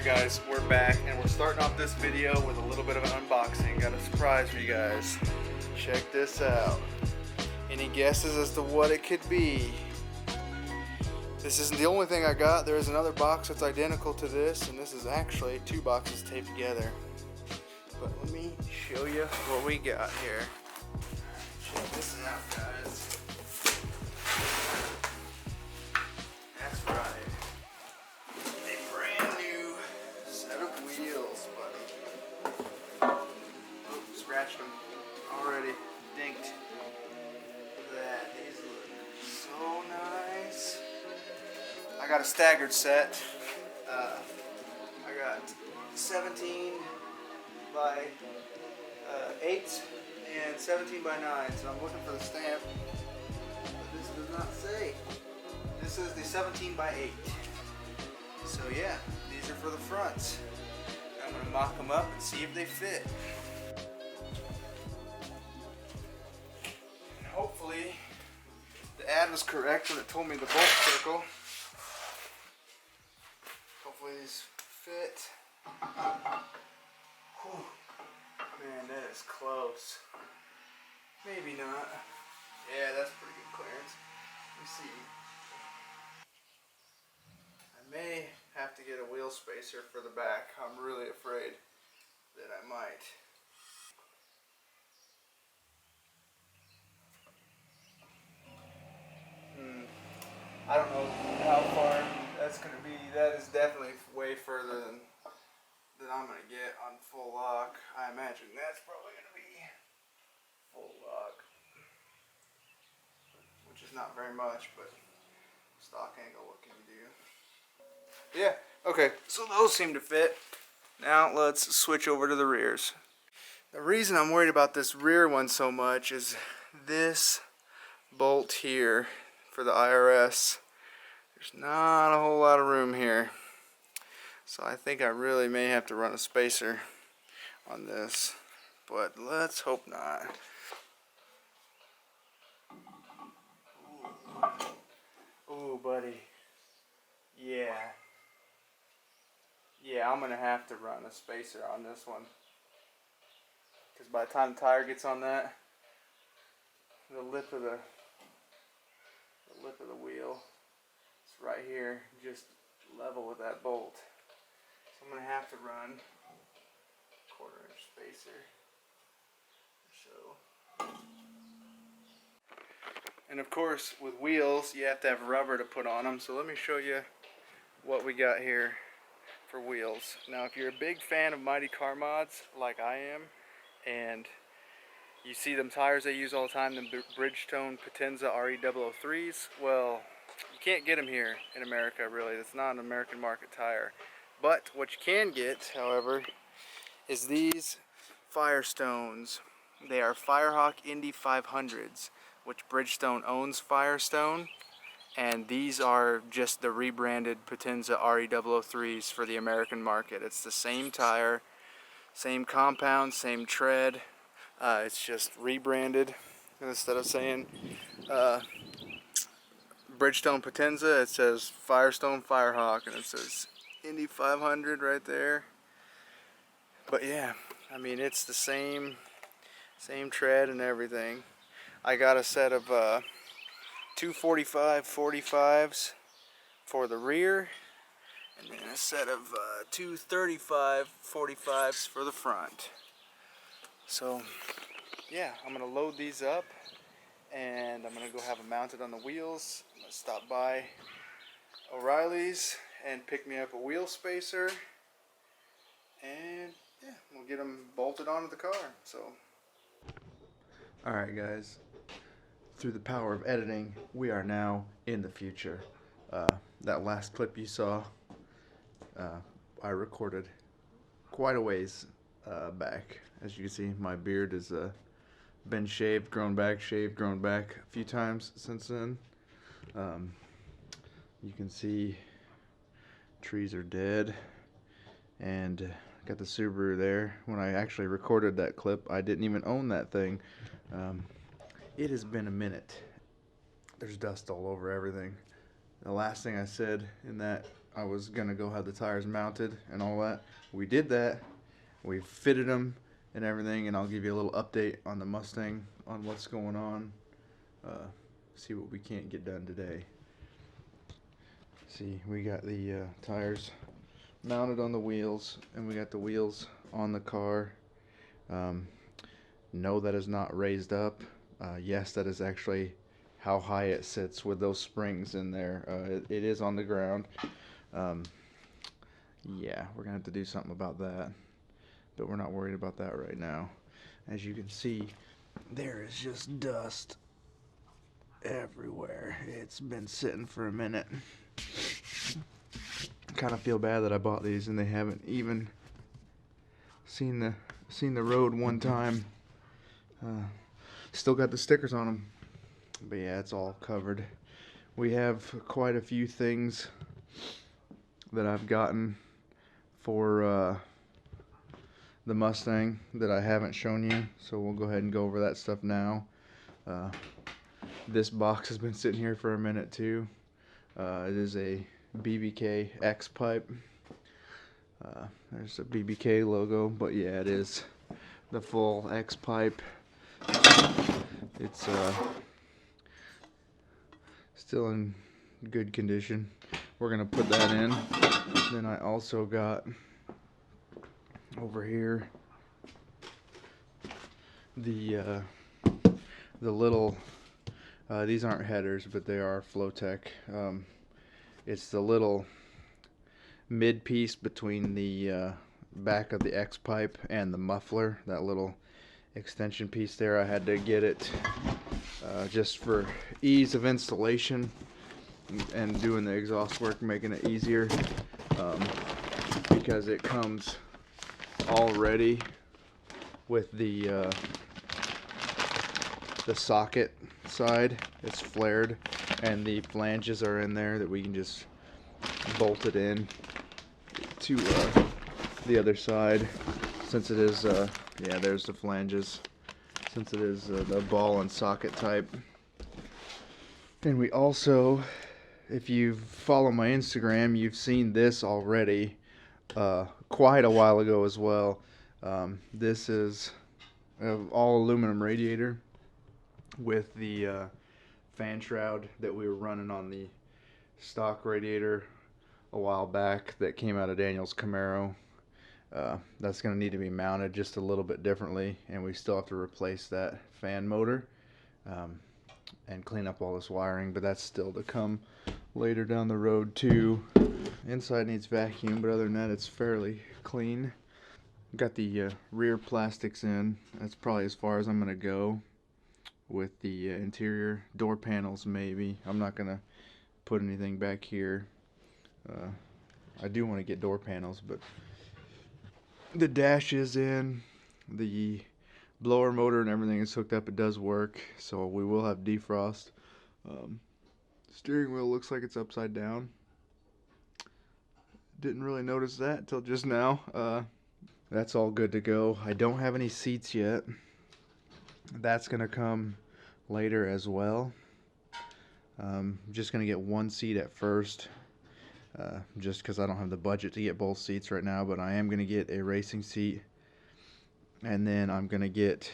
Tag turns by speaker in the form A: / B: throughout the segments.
A: guys, we're back and we're starting off this video with a little bit of an unboxing. Got a surprise for you guys. Check this out. Any guesses as to what it could be? This isn't the only thing I got. There is another box that's identical to this, and this is actually two boxes taped together. But let me show you what we got here. Check this out, guys. That's right. A brand new set of wheels, buddy. Oh, scratched them already. Dinked. Look at that. These look so nice. I got a staggered set. I got 17 by 8 and 17 by 9. So I'm looking for the stamp. But this does not say. This is the 17 by 8. So yeah, these are for the fronts. I'm going to mock them up and see if they fit. And hopefully the ad was correct when it told me the bolt circle. Hopefully these fit. Whew. Man, that is close. Maybe not. Yeah, that's pretty good clearance. Let me see. I may have to get a wheel spacer for the back. I'm really afraid that I might. I don't know how far that's going to be. That is definitely way further than I'm going to get on full lock. I imagine that's probably going to be full lock, which is not very much, but stock angle, what can you do? Yeah, okay, so those seem to fit. Now let's switch over to the rears. The reason I'm worried about this rear one so much is this bolt here for the IRS. There's not a whole lot of room here. So I think I really may have to run a spacer on this, but let's hope not. Ooh, buddy. Yeah. Yeah, I'm gonna have to run a spacer on this one. Because by the time the tire gets on that, the lip of the wheel, it's right here, just level with that bolt. So I'm gonna have to run a 1/4 inch spacer or so. And of course, with wheels, you have to have rubber to put on them. So let me show you what we got here for wheels. Now, if you're a big fan of Mighty Car Mods, like I am, and you see them tires they use all the time, the Bridgestone Potenza RE-003s, well, you can't get them here in America, really. It's not an American market tire. But what you can get, however, is these Firestones. They are Firehawk Indy 500s, which Bridgestone owns Firestone. And these are just the rebranded Potenza RE-003s for the American market. It's the same tire, same compound, same tread. It's just rebranded. Instead of saying Bridgestone Potenza, it says Firestone Firehawk, and it says Indy 500 right there. But yeah, I mean, it's the same tread and everything. I got a set of 245 45s for the rear, and then a set of 235 45s for the front. So yeah, I'm gonna load these up and I'm gonna go have them mounted on the wheels. I'm gonna stop by O'Reilly's and pick me up a wheel spacer, and yeah, we'll get them bolted onto the car. So alright guys, through the power of editing, we are now in the future. That last clip you saw, I recorded quite a ways back. As you can see, my beard has been shaved, grown back a few times since then. You can see trees are dead, and got the Subaru there. When I actually recorded that clip, I didn't even own that thing. It has been a minute. There's dust all over everything. The last thing I said in that I was gonna go have the tires mounted and all that. We did that. We fitted them and everything, and I'll give you a little update on the Mustang on what's going on. See what we can't get done today. See, we got the tires mounted on the wheels, and we got the wheels on the car. No, that is not raised up. Yes, that is actually how high it sits with those springs in there. It is on the ground. Yeah, we're gonna have to do something about that, but we're not worried about that right now. As you can see, there is just dust everywhere. It's been sitting for a minute. Kind of feel bad that I bought these and they haven't even seen the road one time. Still got the stickers on them, but yeah, it's all covered. We have quite a few things that I've gotten for the Mustang that I haven't shown you, so we'll go ahead and go over that stuff now. This box has been sitting here for a minute too. It is a BBK X pipe. There's a BBK logo, but yeah, it is the full X pipe. It's still in good condition. We're gonna put that in. Then I also got over here the little these aren't headers, but they are Flowtech. It's the little mid piece between the back of the X pipe and the muffler, that little extension piece there. I had to get it just for ease of installation and doing the exhaust work, making it easier, because it comes already with the socket side. It's flared, and the flanges are in there that we can just bolt it in to the other side, since it is yeah, there's the flanges, since it is the ball and socket type. And we also, if you follow my Instagram, you've seen this already quite a while ago as well. This is an all aluminum radiator with the fan shroud that we were running on the stock radiator a while back that came out of Daniel's Camaro. That's going to need to be mounted just a little bit differently, and we still have to replace that fan motor and clean up all this wiring, but that's still to come later down the road too. Inside needs vacuum, but other than that, it's fairly clean. Got the rear plastics in. That's probably as far as I'm going to go with the interior. Door panels maybe. I'm not going to put anything back here. I do want to get door panels, but the dash is in. The blower motor and everything is hooked up. It does work, so we will have defrost. Steering wheel looks like it's upside down. Didn't really notice that until just now. That's all good to go. I don't have any seats yet. That's gonna come later as well. I'm just gonna get one seat at first, just because I don't have the budget to get both seats right now, but I am gonna get a racing seat, and then I'm gonna get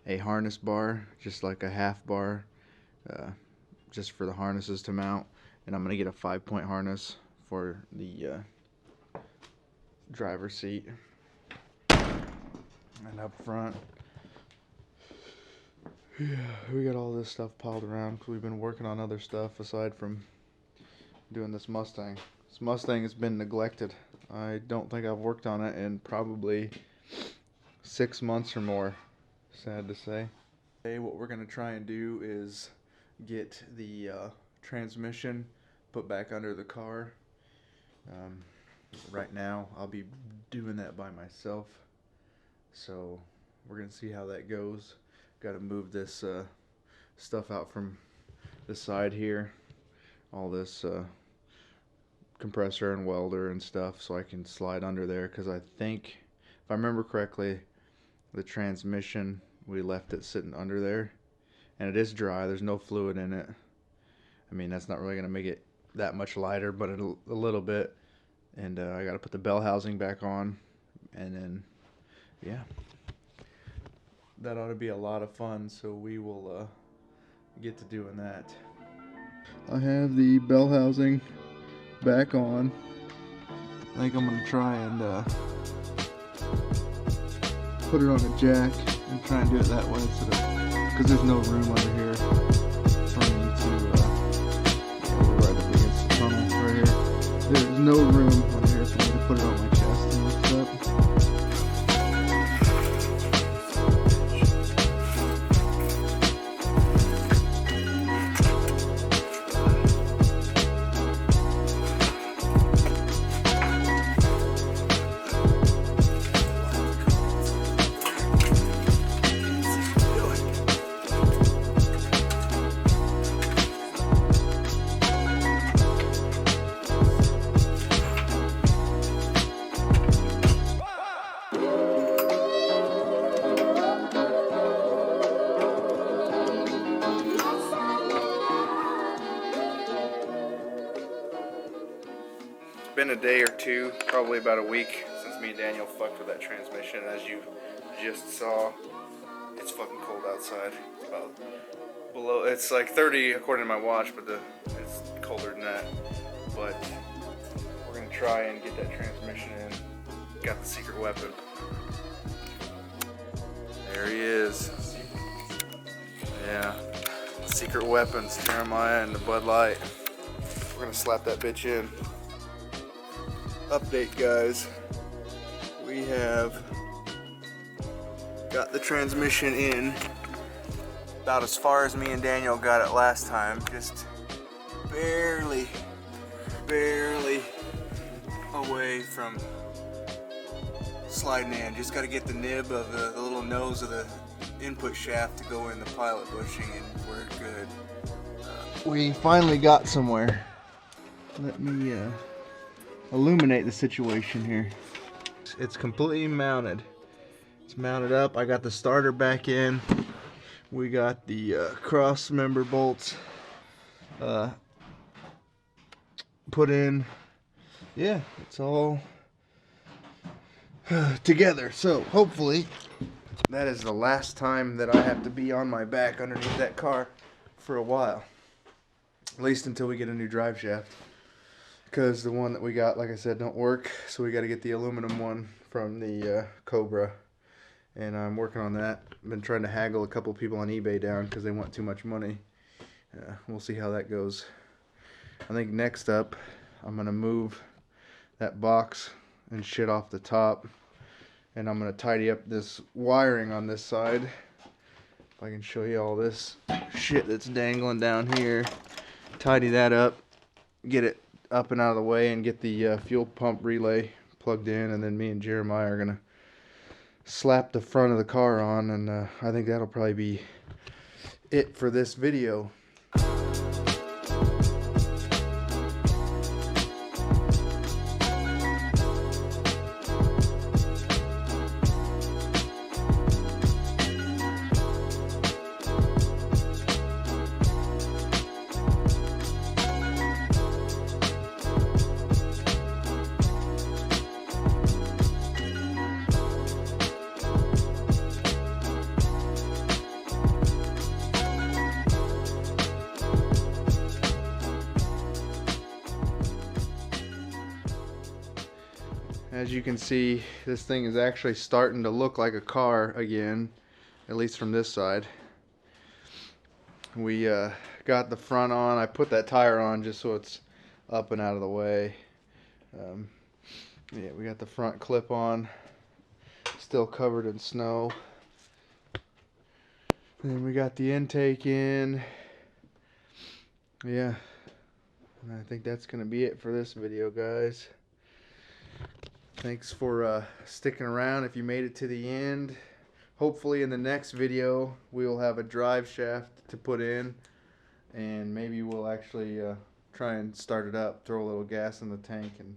A: a harness bar, just like a half bar, just for the harnesses to mount, and I'm gonna get a 5-point harness for the driver's seat. And up front, yeah, we got all this stuff piled around because we've been working on other stuff aside from doing this Mustang. This Mustang has been neglected. I don't think I've worked on it in probably 6 months or more, sad to say. Today what we're going to try and do is get the transmission put back under the car. Right now I'll be doing that by myself, so we're going to see how that goes. Got to move this stuff out from the side here, all this compressor and welder and stuff, so I can slide under there, because I think, if I remember correctly, the transmission, we left it sitting under there, and it is dry. There's no fluid in it. I mean, that's not really going to make it that much lighter, but a little bit. And I got to put the bell housing back on, and then yeah, that ought to be a lot of fun. So we will get to doing that. I have the bell housing back on. I think I'm gonna try and put it on a jack and try and do it that way, because there's no room under here for me to. We're right up against the tunnel right here. There's no room under here for me to put it on my chest and lift it up. Been a day or two, probably about a week, since me and Daniel fucked with that transmission. As you just saw, it's fucking cold outside. It's about below, it's like 30 according to my watch, but it's colder than that. But we're gonna try and get that transmission in. Got the secret weapon. There he is. Yeah, secret weapons, Jeremiah and the Bud Light. We're gonna slap that bitch in. Update, guys, we have got the transmission in about as far as me and Daniel got it last time, just barely away from sliding in. Just got to get the nib of the little nose of the input shaft to go in the pilot bushing, and we're good. We finally got somewhere. Let me illuminate the situation here. It's completely mounted. It's mounted up. I got the starter back in. We got the cross member bolts put in. Yeah, it's all together. So hopefully that is the last time that I have to be on my back underneath that car for a while. At least until we get a new drive shaft. Because the one that we got, like I said, don't work, so we got to get the aluminum one from the Cobra, and I'm working on that. I've been trying to haggle a couple people on eBay down because they want too much money. We'll see how that goes. I think next up, I'm going to move that box and shit off the top, and I'm going to tidy up this wiring on this side. If I can show you all this shit that's dangling down here. Tidy that up, get it up and out of the way, and get the fuel pump relay plugged in, and then me and Jeremiah are gonna slap the front of the car on, and I think that'll probably be it for this video. As you can see, this thing is actually starting to look like a car again, at least from this side. We got the front on. I put that tire on just so it's up and out of the way. Yeah, we got the front clip on, still covered in snow. Then we got the intake in. Yeah, and I think that's gonna be it for this video, guys. Thanks for sticking around if you made it to the end. Hopefully in the next video we will have a drive shaft to put in, and maybe we'll actually try and start it up, throw a little gas in the tank and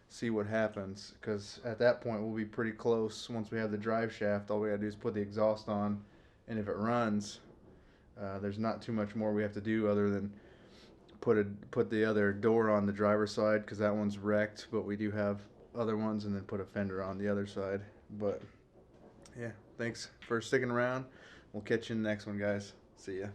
A: see what happens, because at that point we'll be pretty close. Once we have the drive shaft, all we gotta do is put the exhaust on, and if it runs, there's not too much more we have to do other than put the other door on the driver's side because that one's wrecked, but we do have other ones, and then put a fender on the other side. But yeah, thanks for sticking around. We'll catch you in the next one, guys. See ya.